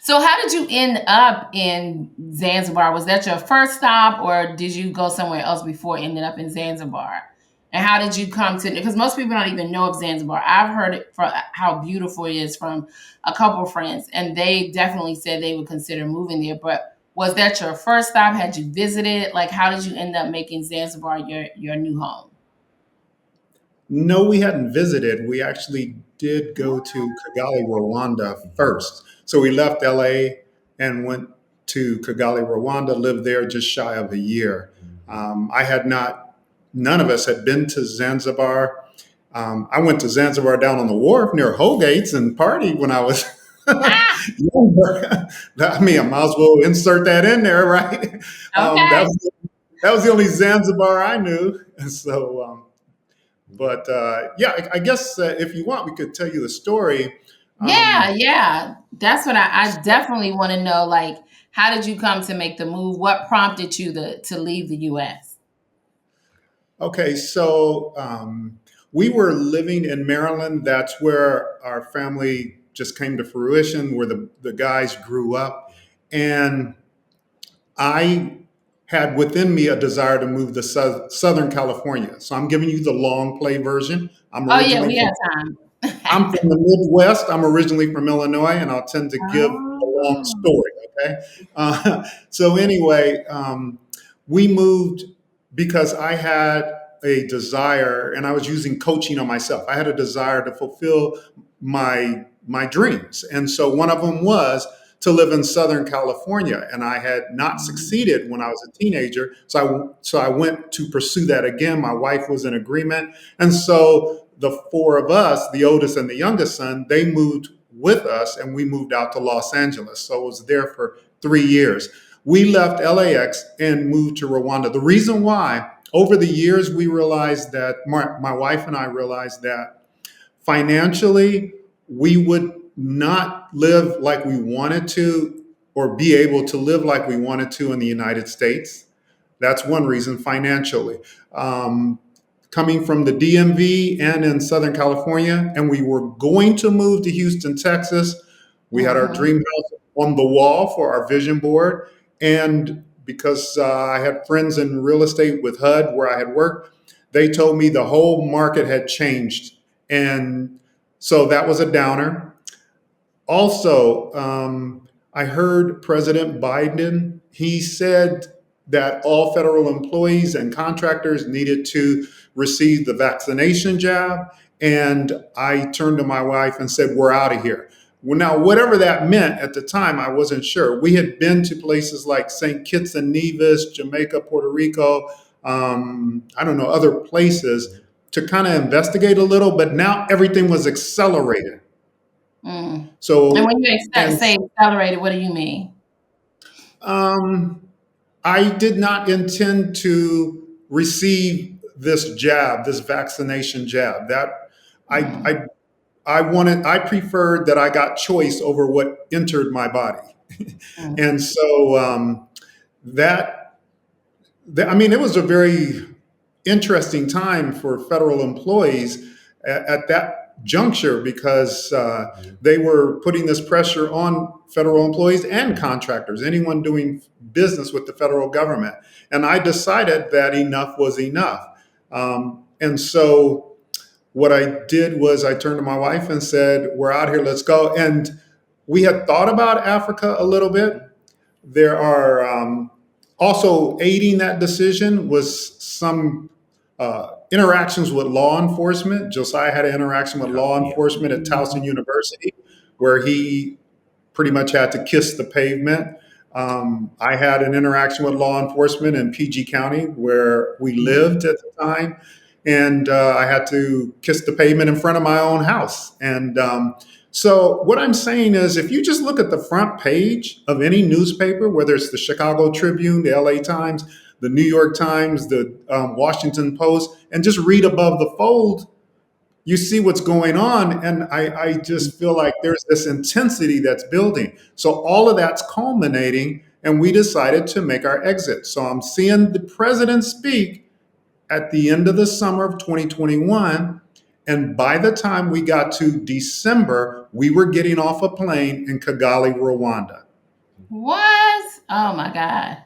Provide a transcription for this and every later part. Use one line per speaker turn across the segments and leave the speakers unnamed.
So how did you end up in Zanzibar? Was that your first stop, or did you go somewhere else before ending up in Zanzibar? And how did you come to? Because most people don't even know of Zanzibar. I've heard it from how beautiful it is from a couple of friends, and they definitely said they would consider moving there. But was that your first stop? Had you visited? Like, how did you end up making Zanzibar your new home?
No, we hadn't visited. We actually did go to Kigali, Rwanda first. So we left LA and went to Kigali, Rwanda, lived there just shy of a year. I had not, none of us had been to Zanzibar. I went to Zanzibar down on the wharf near Holgate's and partied when I was
Ah,
younger. I mean, I might as well insert that in there, right?
okay.
That was the only Zanzibar I knew. So, but yeah, I guess if you want, we could tell you the story.
Yeah,
Um,
yeah. That's what I definitely want to know. Like, how did you come to make the move? What prompted you to leave the US?
okay, so we were living in Maryland. That's where our family just came to fruition, where the guys grew up. And I had within me a desire to move to Southern California. So I'm giving you the long play version.
Oh yeah, we have time.
I'm from the Midwest. I'm originally from Illinois, and I'll tend to give a long
Oh.
story. Okay. So anyway, we moved because I had a desire, and I was using coaching on myself. I had a desire to fulfill my dreams, and so one of them was to live in Southern California, and I had not succeeded when I was a teenager. So I went to pursue that again. My wife was in agreement, and so the four of us, the oldest and the youngest son, they moved with us, and we moved out to Los Angeles. So I was there for 3 years. We left LAX and moved to Rwanda. The reason why, over the years, we realized that my wife and I realized that financially, we would not live like we wanted to or be able to live like we wanted to in the United States. That's one reason financially. Um, Coming from the DMV and in Southern California, and we were going to move to Houston, Texas. We had our
Mhm.
dream house on the wall for our vision board. And because I had friends in real estate with HUD where I had worked, they told me the whole market had changed. And so that was a downer. Also, I heard President Biden, he said that all federal employees and contractors needed to receive the vaccination jab. And I turned to my wife and said, we're out of here. Well, now, whatever that meant at the time, I wasn't sure. We had been to places like St. Kitts and Nevis, Jamaica, Puerto Rico, I don't know, other places to kind of investigate a little, but now everything was accelerated.
Mm. And
So,
when you
and
say accelerated, what do you mean?
um, I did not intend to receive this jab, this vaccination jab. That I,
Mm.
I, I wanted, I preferred that I got choice over what entered my body.
Mm.
And so that, I mean, it was a very interesting time for federal employees at that juncture because they were putting this pressure on federal employees and contractors, anyone doing business with the federal government. And I decided that enough was enough. And so what I did was I turned to my wife and said, we're out here, let's go. And we had thought about Africa a little bit. There are also aiding that decision was some interactions with law enforcement. Josiah had an interaction with law enforcement at Towson University, where he pretty much had to kiss the pavement. I had an interaction with law enforcement in PG County, where we lived at the time, and I had to kiss the pavement in front of my own house. And so, what I'm saying is, if you just look at the front page of any newspaper, whether it's the Chicago Tribune, the LA Times, the New York Times, the Washington Post, and just read above the fold, you see what's going on. And I just feel like there's this intensity that's building. So all of that's culminating, and we decided to make our exit. So I'm seeing the president speak at the end of the summer of 2021. And by the time we got to December, we were getting off a plane in Kigali, Rwanda.
What? Oh my God.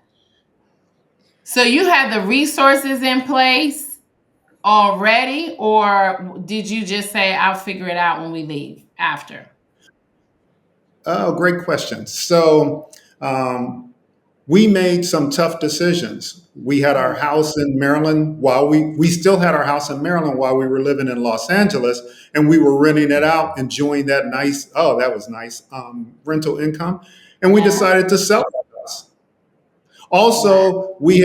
So you had the resources in place already, or did you just say, I'll figure it out when we leave after?
Oh, great question. So we made some tough decisions. We had our house in Maryland while we still had our house in Maryland while we were living in Los Angeles, and we were renting it out, enjoying that nice, oh, that was nice, rental income. And we
Yeah.
decided to sell the house.
Wow.
Also, we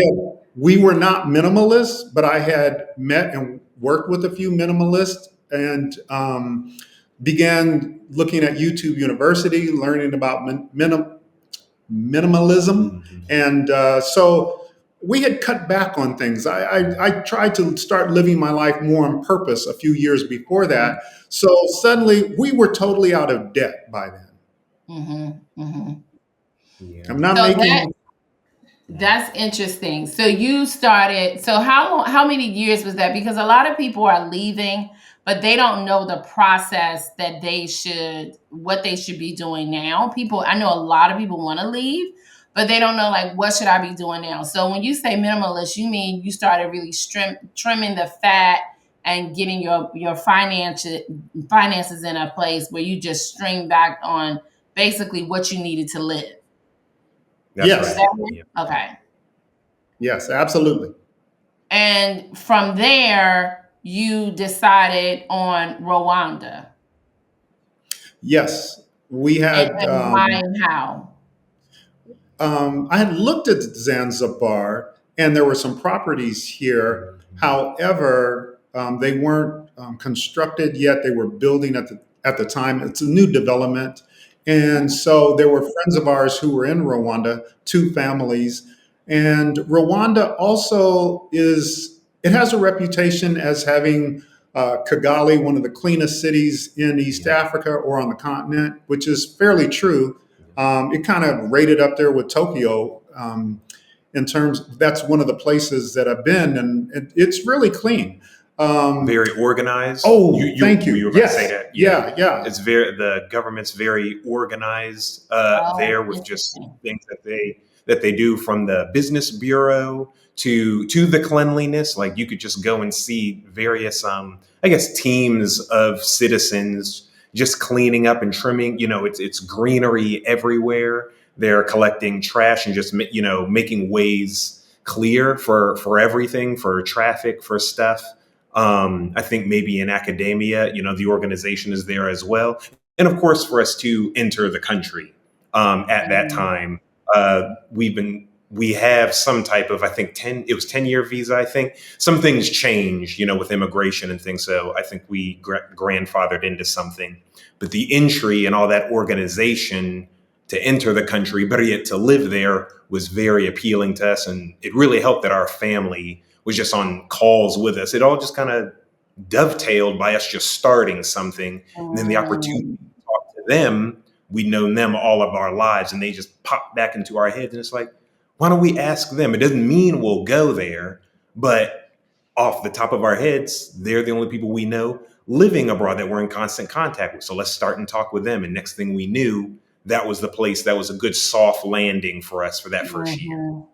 were not minimalists, but I had met and worked with a few minimalists and began looking at YouTube University, learning about minimalism, and so we had cut back on things. I tried to start living my life more on purpose a few years before that. So suddenly we were totally out of debt by then.
Mm-hmm. Mm-hmm.
I'm not
So that
making
That's interesting. So you started. So how many years was that? Because a lot of people are leaving, but they don't know the process that what they should be doing now. I know a lot of people want to leave, but they don't know like what should I be doing now. So when you say minimalist, you mean you started really trimming the fat and getting your finances in a place where you just string back on basically what you needed to live.
That's
Is
yes,
that
right.
it? Okay.
Yes, absolutely.
And from there, you decided on Rwanda.
Yes, we
And,
had.
and why and how?
I had looked at Zanzibar, and there were some properties here. However, they weren't constructed yet. They were building at the time. It's a new development, and so there were friends of ours who were in Rwanda, two families, and Rwanda also is. It has a reputation as having Kigali, one of the cleanest cities in East Africa or on the continent, which is fairly true. It kind of rated up there with Tokyo in terms. That's one of the places that I've been, and it's really clean.
Very organized.
Oh, thank you.
You were about
Yes.
to say that.
Yeah.
It's the government's very organized
Oh,
there with just
interesting.
things that they do from the business bureau to the cleanliness. Like you could just go and see various I guess teams of citizens just cleaning up and trimming. It's greenery everywhere. They're collecting trash and just making ways clear for everything, for traffic, for stuff. I think maybe in academia, the organization is there as well. And of course, for us to enter the country at that
Mm.
time, we have some type of, I think it was 10-year visa. I think some things change, with immigration and things. So I think we grandfathered into something, but the entry and all that organization to enter the country, better yet to live there, was very appealing to us. And it really helped that our family was just on calls with us. It all just kind of dovetailed by us just starting something. And then the opportunity
Mm.
to talk to them, we'd known them all of our lives, and they just popped back into our heads. And it's like, why don't we ask them? It doesn't mean we'll go there, but off the top of our heads, they're the only people we know living abroad that we're in constant contact with. So let's start and talk with them. And next thing we knew, that was the place that was a good soft landing for us for that first year.
Mhm.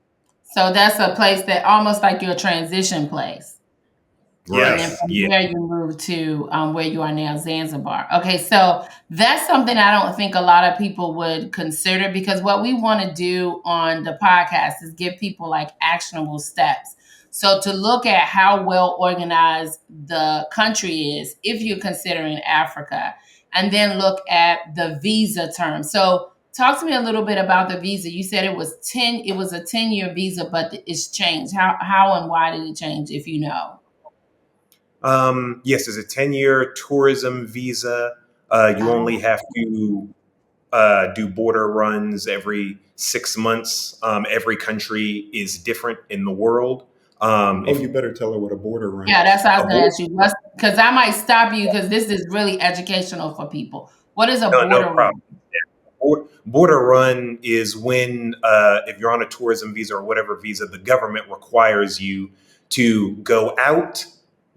So that's a place that almost like your transition place. And then
Yes.
from
Yeah.
there, you move to where you are now, Zanzibar. Okay, so that's something I don't think a lot of people would consider, because what we want to do on the podcast is give people like actionable steps. So to look at how well organized the country is, if you're considering Africa, and then look at the visa term. So talk to me a little bit about the visa. You said it was a 10-year visa, but it's changed. How and why did it change, if you know?
Yes, there's a 10-year tourism visa. You only have to do border runs every 6 months. Every country is different in the world.
You better tell her what a border run
Yeah,
is.
that's what I was
A
going to
bor-
ask you. Because I might stop you, because this is really educational for people. What is a
no
border run?
problem. Border run is when, if you're on a tourism visa or whatever visa, the government requires you to go out,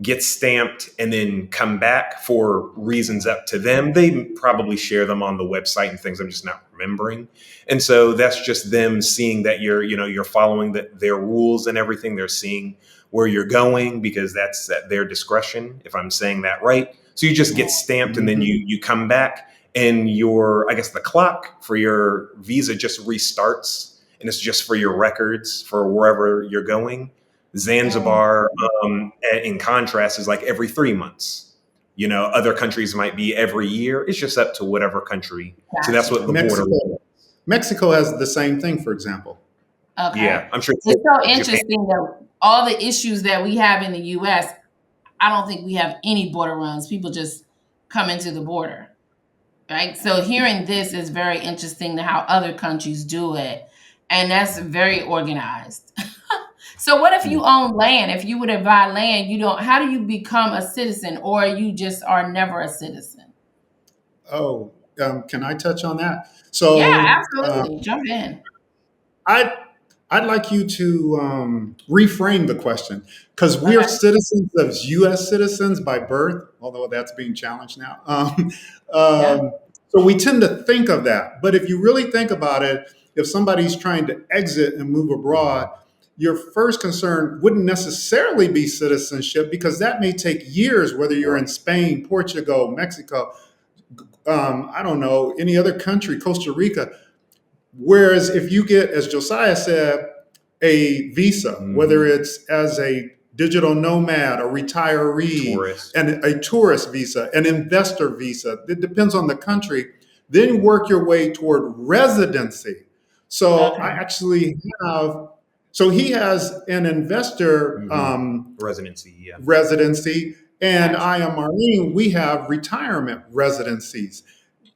get stamped, and then come back for reasons up to them. They probably share them on the website and things I'm just not remembering. And so that's just them seeing that you're following their rules and everything. They're seeing where you're going because that's at their discretion, if I'm saying that right. So you just get stamped and then you come back and I guess the clock for your visa just restarts, and it's just for your records for wherever you're going. Zanzibar, in contrast, is like every 3 months. Other countries might be every year. It's just up to whatever country. So that's what the border.
Mexico has the same thing, for example.
Okay.
Yeah, I'm sure.
It's so interesting that all the issues that we have in the U.S., I don't think we have any border runs. People just come into the border, right? So hearing this is very interesting to how other countries do it, and that's very organized. So what if you own land? If you were to buy land, how do you become a citizen, or you just are never a citizen?
Oh, can I touch on that? So
Yeah, absolutely. Jump in.
I'd like you to reframe the question, because we are citizens of U.S. citizens by birth, although that's being challenged now.
Yeah.
So we tend to think of that. But if you really think about it, if somebody's trying to exit and move abroad, your first concern wouldn't necessarily be citizenship, because that may take years, whether you're in Spain, Portugal, Mexico, I don't know, any other country, Costa Rica. Whereas if you get, as Josiah said, a visa, whether it's as a digital nomad, a retiree,
Tourist.
and a tourist visa, an investor visa, it depends on the country, then work your way toward residency. So I actually so he has an investor residency, and I am Marlene, we have retirement residencies.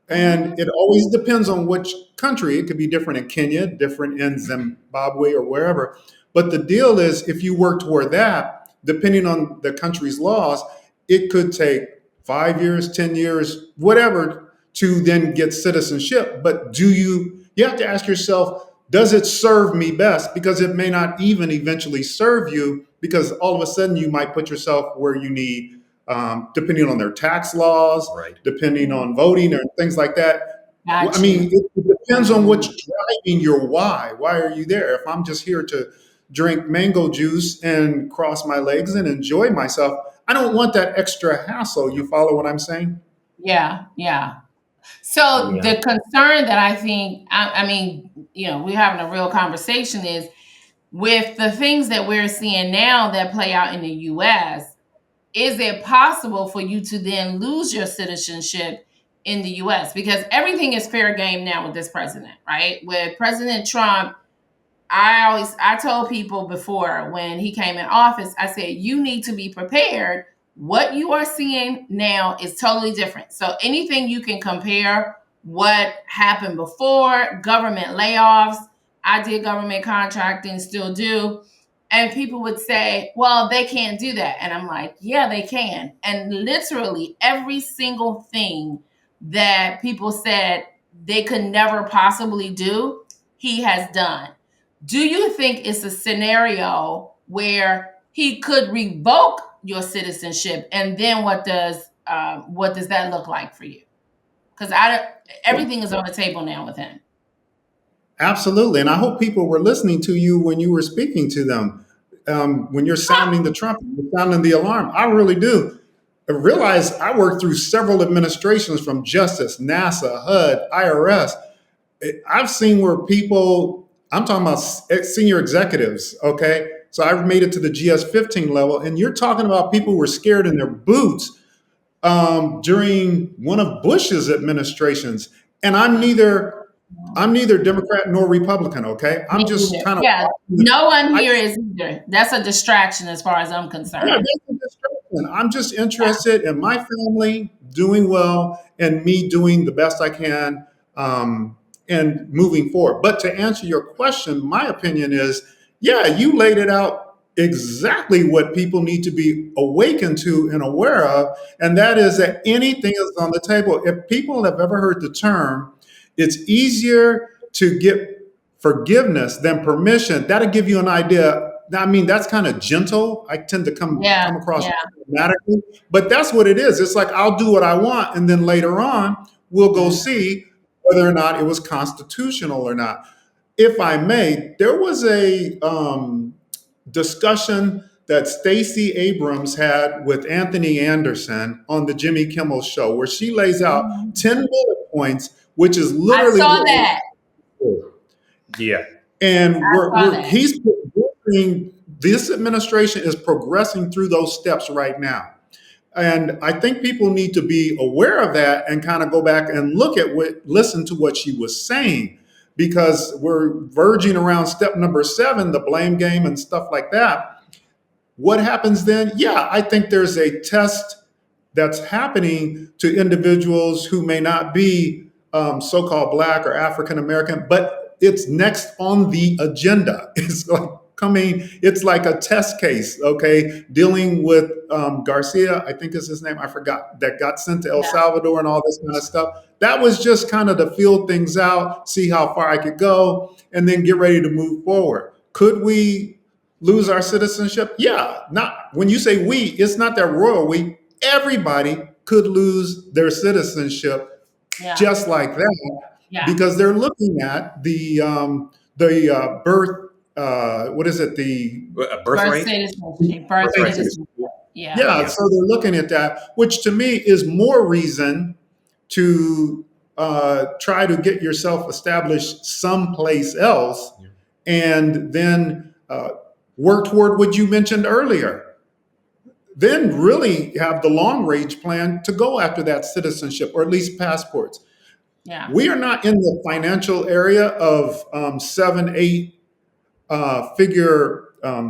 And it always depends on which country. It could be different in Kenya, different in Zimbabwe, or wherever. But the deal is, if you work toward that, depending on the country's laws, it could take 5 years, 10 years, whatever, to then get citizenship. But you have to ask yourself, does it serve me best? Because it may not even eventually serve you, because all of a sudden you might put yourself where you need, depending on their tax laws, depending on voting or things like that. I mean, it depends on what's driving your why. Why are you there? If I'm just here to drink mango juice and cross my legs and enjoy myself, I don't want that extra hassle. You follow what I'm saying?
Yeah. So the concern that I think, I mean, we're having a real conversation is with the things that we're seeing now that play out in the U.S., is it possible for you to then lose your citizenship in the U.S.? Because everything is fair game now with this president, right? With President Trump, I told people before when he came in office, I said, you need to be prepared. What you are seeing now is totally different. So anything you can compare what happened before, government layoffs, I did government contracting, still do. And people would say, well, they can't do that. And I'm like, yeah, they can. And literally every single thing that people said they could never possibly do, he has done. Do you think it's a scenario where he could revoke your citizenship? And then what does that look like for you? Because everything is on the table now with him.
Absolutely. And I hope people were listening to you when you were speaking to them. When you're sounding the trumpet, you're sounding the alarm. I really do. I realize I worked through several administrations, from Justice, NASA, HUD, IRS. I've seen where people, I'm talking about senior executives, okay? So I've made it to the GS-15 level, and you're talking about people who were scared in their boots during one of Bush's administrations. And I'm neither Democrat nor Republican, okay? I'm just kind of...
Yeah, no one here is either. That's a distraction as far as I'm concerned.
Yeah, that's a distraction. I'm just interested in my family doing well and me doing the best I can and moving forward. But to answer your question, my opinion is, yeah, you laid it out exactly what people need to be awakened to and aware of, and that is that anything is on the table. If people have ever heard the term, it's easier to get forgiveness than permission, that'll give you an idea I mean, that's kind of gentle. I tend to
Yeah,
come across
yeah.
dramatically, but that's what it is. It's like I'll do what I want, and then later on, we'll go
Mm.
see whether or not it was constitutional or not. If I may, there was a discussion that Stacey Abrams had with Anthony Anderson on the Jimmy Kimmel show, where she lays out
Mhm.
10 bullet points, which is
I
literally
saw
what
that.
we're doing.
Yeah.
And
I saw that.
he's progressing, this administration is progressing through those steps right now. And I think people need to be aware of that and kind of go back and listen to what she was saying, because we're verging around step number 7, the blame game and stuff like that. What happens then? Yeah, I think there's a test that's happening to individuals who may not be so-called Black or African American, but it's next on the agenda. It's like it's like a test case, okay, dealing with Garcia, I think is his name, I forgot, that got sent to El
Yeah.
Salvador and all this kind of stuff. That was just kind of to feel things out, see how far I could go, and then get ready to move forward. Could we lose our citizenship? Yeah, not when you say we, it's not that royal we. Everybody could lose their citizenship
Yeah.
just like that,
Yeah.
because they're looking at the birth. What is it? The
A
Birth
birthright.
citizenship. Birth
thank you.
citizenship. Yeah.
Yeah,
Yeah.
so they're looking at that, which to me is more reason to try to get yourself established someplace else,
Yeah.
and then work toward what you mentioned earlier. Then really have the long range plan to go after that citizenship, or at least passports.
Yeah.
We are not in the financial area of 7, 8 figure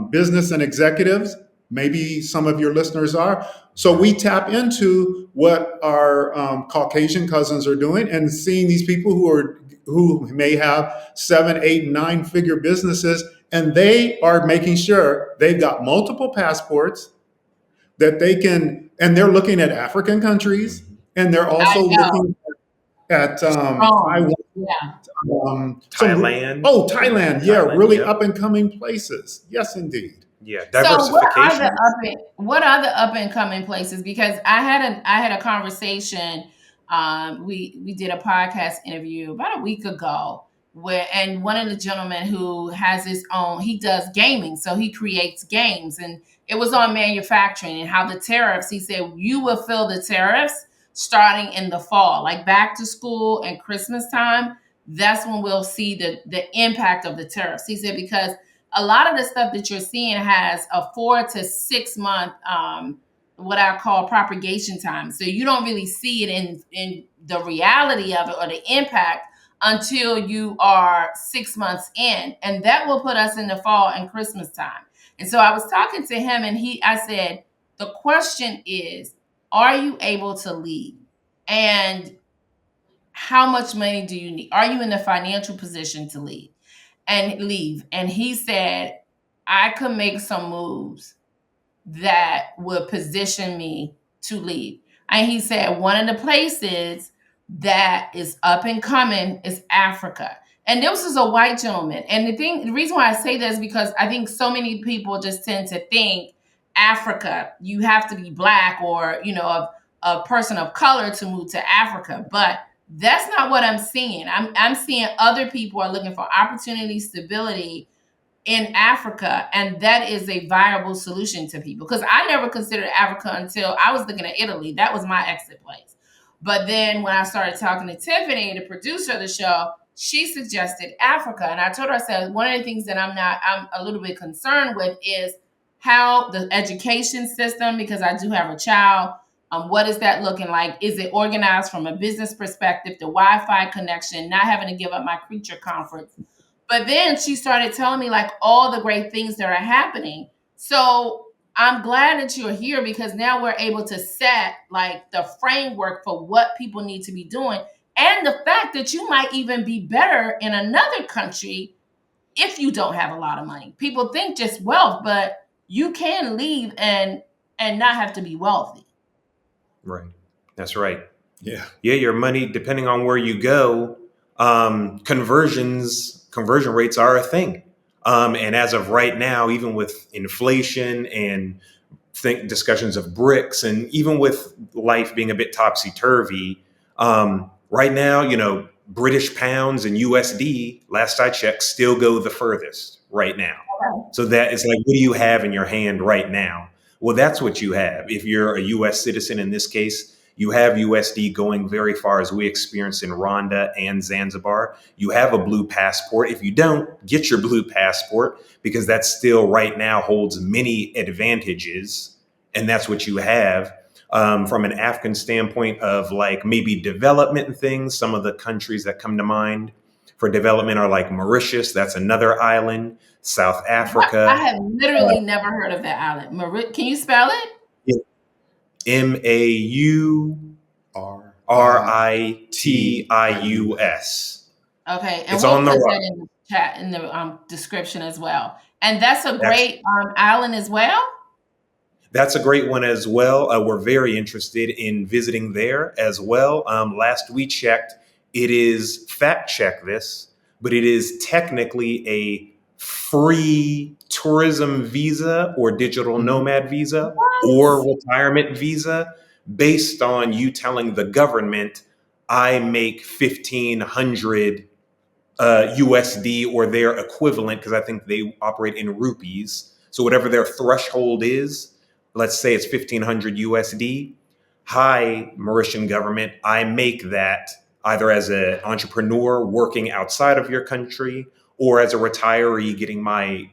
business and executives. Maybe some of your listeners are. So we tap into what our Caucasian cousins are doing, and seeing these people who may have 7, 8, 9 figure businesses, and they are making sure they've got multiple passports that they can, and they're looking at African countries,
Mhm.
and they're
I
also
know.
looking at
Strong.
Taiwan,
Yeah.
Thailand.
Thailand, yeah,
Thailand.
really
Yep.
up and coming places. Yes, indeed.
Yeah.
So
Diversification.
what are the up and coming places? Because I had a conversation. We did a podcast interview about a week ago, and one of the gentlemen who has his own, he does gaming, so he creates games, and it was on manufacturing and how the tariffs. He said you will feel the tariffs starting in the fall, like back to school and Christmas time. That's when we'll see the impact of the tariffs. He said because a lot of the stuff that you're seeing has a 4 to 6 month what I call propagation time. So you don't really see it in the reality of it or the impact until you are 6 months in. And that will put us in the fall and Christmas time. And so I was talking to him, and I said, the question is, are you able to leave? And how much money do you need? Are you in the financial position to leave? And he said, I could make some moves that would position me to leave. And he said, one of the places that is up and coming is Africa. And this is a white gentleman. And the reason why I say that is because I think so many people just tend to think Africa, you have to be Black or, a person of color to move to Africa. But that's not what I'm seeing. I'm seeing other people are looking for opportunity, stability in Africa, and that is a viable solution to people. Because I never considered Africa until I was looking at Italy. That was my exit place. But then when I started talking to Tiffany, the producer of the show, she suggested Africa, and I told her, I said, one of the things that I'm a little bit concerned with is how the education system, because I do have a child. What is that looking like? Is it organized from a business perspective? The Wi-Fi connection, not having to give up my creature conference. But then she started telling me like all the great things that are happening. So I'm glad that you're here, because now we're able to set like the framework for what people need to be doing. And the fact that you might even be better in another country if you don't have a lot of money. People think just wealth, but you can leave and not have to be wealthy.
Right. That's right.
Yeah.
Yeah. Your money, depending on where you go, conversion rates are a thing. And as of right now, even with inflation and think discussions of BRICS, and even with life being a bit topsy turvy, right now, British pounds and USD, last I checked, still go the furthest right now. So that is like, what do you have in your hand right now? Well, that's what you have. If you're a US citizen in this case, you have USD going very far, as we experienced in Rwanda and Zanzibar. You have a blue passport. If you don't, get your blue passport, because that still right now holds many advantages. And that's what you have. From an African standpoint of like maybe development and things, some of the countries that come to mind for development are like Mauritius. That's another island. South Africa.
I have literally never heard of that island. Can you spell it?
Mauritius.
Okay, and
It's
we'll
on the
put
right.
that in the chat, in the description as well. And that's a great island as well.
That's a great one as well. We're very interested in visiting there as well. Last we checked, it is, fact check this, but it is technically a free tourism visa or digital nomad visa or retirement visa, based on you telling the government, I make 1,500 USD or their equivalent, because I think they operate in rupees. So whatever their threshold is, let's say it's 1,500 USD. Hi, Mauritian government, I make that either as an entrepreneur working outside of your country or as a retiree getting my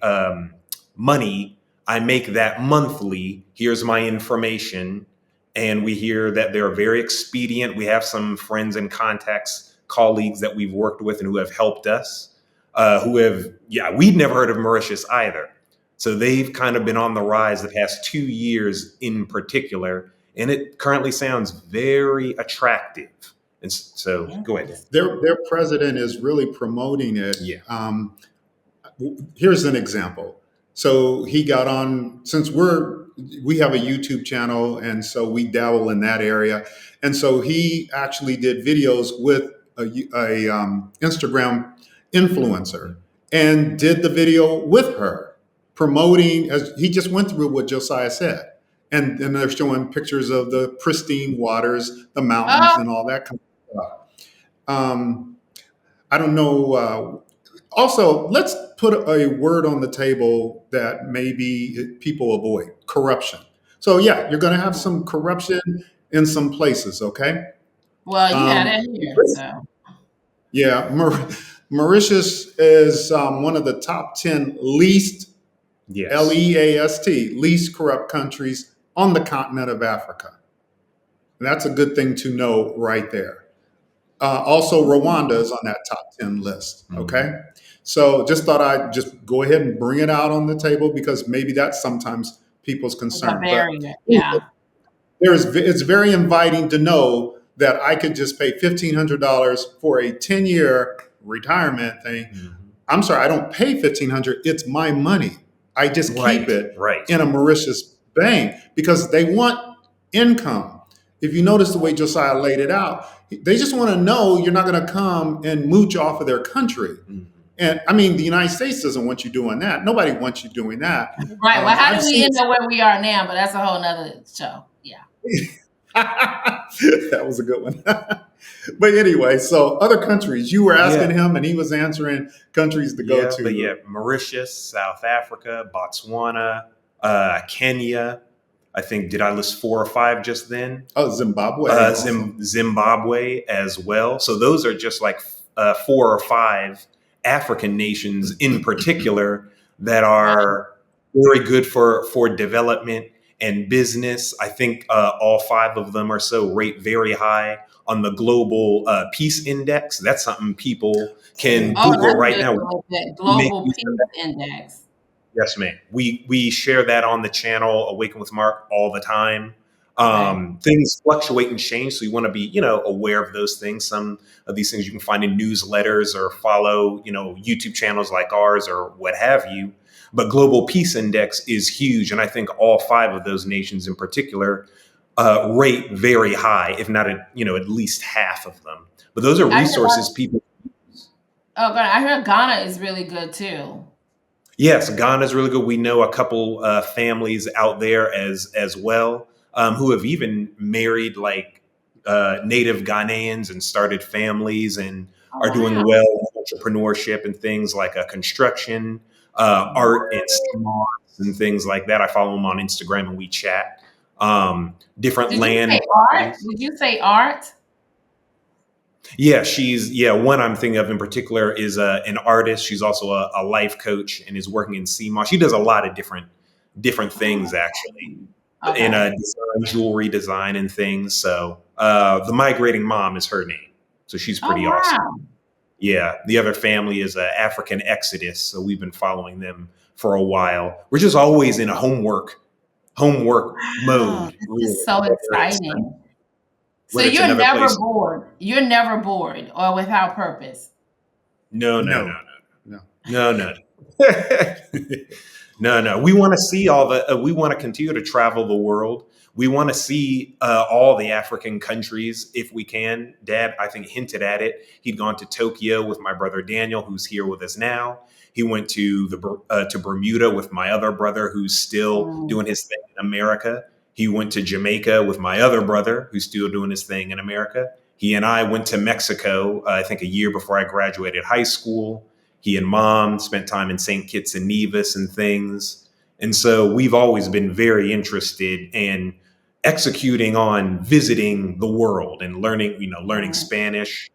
money. I make that monthly. Here's my information. And we hear that they're very expedient. We have some friends and contacts, colleagues that we've worked with and who have helped us, we'd never heard of Mauritius either. So they've kind of been on the rise the past 2 years in particular, and it currently sounds very attractive. And so go ahead.
Their president is really promoting it.
Yeah.
Here's an example. So he got on, since we have a YouTube channel, and so we dabble in that area. And so he actually did videos with a Instagram influencer and did the video with her, promoting, as he just went through what Josiah said. And they're showing pictures of the pristine waters, the mountains, and all that kind of stuff. I don't know. Also, let's put a word on the table that maybe people avoid: corruption. So yeah, you're going to have some corruption in some places, okay?
Well, you had it here, so.
Yeah, Mauritius is one of the top 10 least,
Yes.
LEAST, least corrupt countries on the continent of Africa. And that's a good thing to know right there. Also, Rwanda is on that top 10 list, okay? So just thought I'd just go ahead and bring it out on the table, because maybe that's sometimes people's concern.
But yeah.
It's very inviting to know that I could just pay $1,500 for a 10-year retirement thing. I'm sorry, I don't pay $1,500. It's my money. I just keep it in a Mauritius bank, because they want income. If you notice the way Josiah laid it out, they just want to know you're not going to come and mooch off of their country. And I mean, the United States doesn't want you doing that. Nobody wants you doing that.
Right. Well, how do we end up where we are now? But that's a whole nother show. Yeah.
That was a good one. But anyway, so other countries, you were asking him and he was answering countries to go to.
But yeah, Mauritius, South Africa, Botswana, Kenya. I think, did I list 4 or 5 just then?
Oh, Zimbabwe.
Zimbabwe as well. So those are just like 4 or 5 African nations in particular that are very good for development and business. I think all 5 of them or so rate very high on the global peace index. That's something people can Google right now.
Global peace index.
Yes, ma'am. We share that on the channel Awaken with Mark all the time. Things fluctuate and change, so you want to be, aware of those things. Some of these things you can find in newsletters or follow, YouTube channels like ours or what have you. But Global Peace Index is huge, and I think all 5 of those nations in particular rate very high, if not at least half of them. But those are resources people use.
Oh, God, I heard Ghana is really good too.
Yes, Ghana's really good. We know a couple families out there as well, who have even married like native Ghanaians and started families and
Oh
are doing
wow.
well in entrepreneurship and things like construction, art, and CMOS and things like that. I follow them on Instagram and WeChat. Different
Did you
land
say art?
boundaries.
Did you say art?
Yeah, one I'm thinking of in particular is an artist. She's also a life coach and is working in CMOS. She does a lot of different things actually in
Okay.
a design, jewelry design and things. So the migrating mom is her name. So she's
Oh
pretty awesome.
wow.
Yeah, the other family is African Exodus. So we've been following them for a while. We're just always in a homework
Wow.
mode.
This
Really,
is so exciting. So
whether it's
you're
another
never
place.
bored. You're never bored or without purpose.
No, no, no,
No,
no.
no.
No, no. No, no. We want to see all the. We want to continue to travel the world. We want to see all the African countries if we can. Dad, I think, hinted at it. He'd gone to Tokyo with my brother Daniel, who's here with us now. He went to to Bermuda with my other brother, who's still
Mm.
doing his thing in America. He went to Jamaica with my other brother, who's still doing his thing in America. He and I went to Mexico, I think, a year before I graduated high school. He and mom spent time in St. Kitts and Nevis and things. And so we've always been very interested in executing on visiting the world and learning, learning
Mm.
Spanish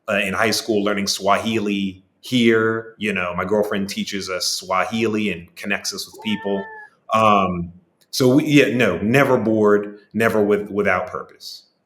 in high school, learning Swahili here. My girlfriend teaches us Swahili and connects us with people. So no, never bored, never without purpose.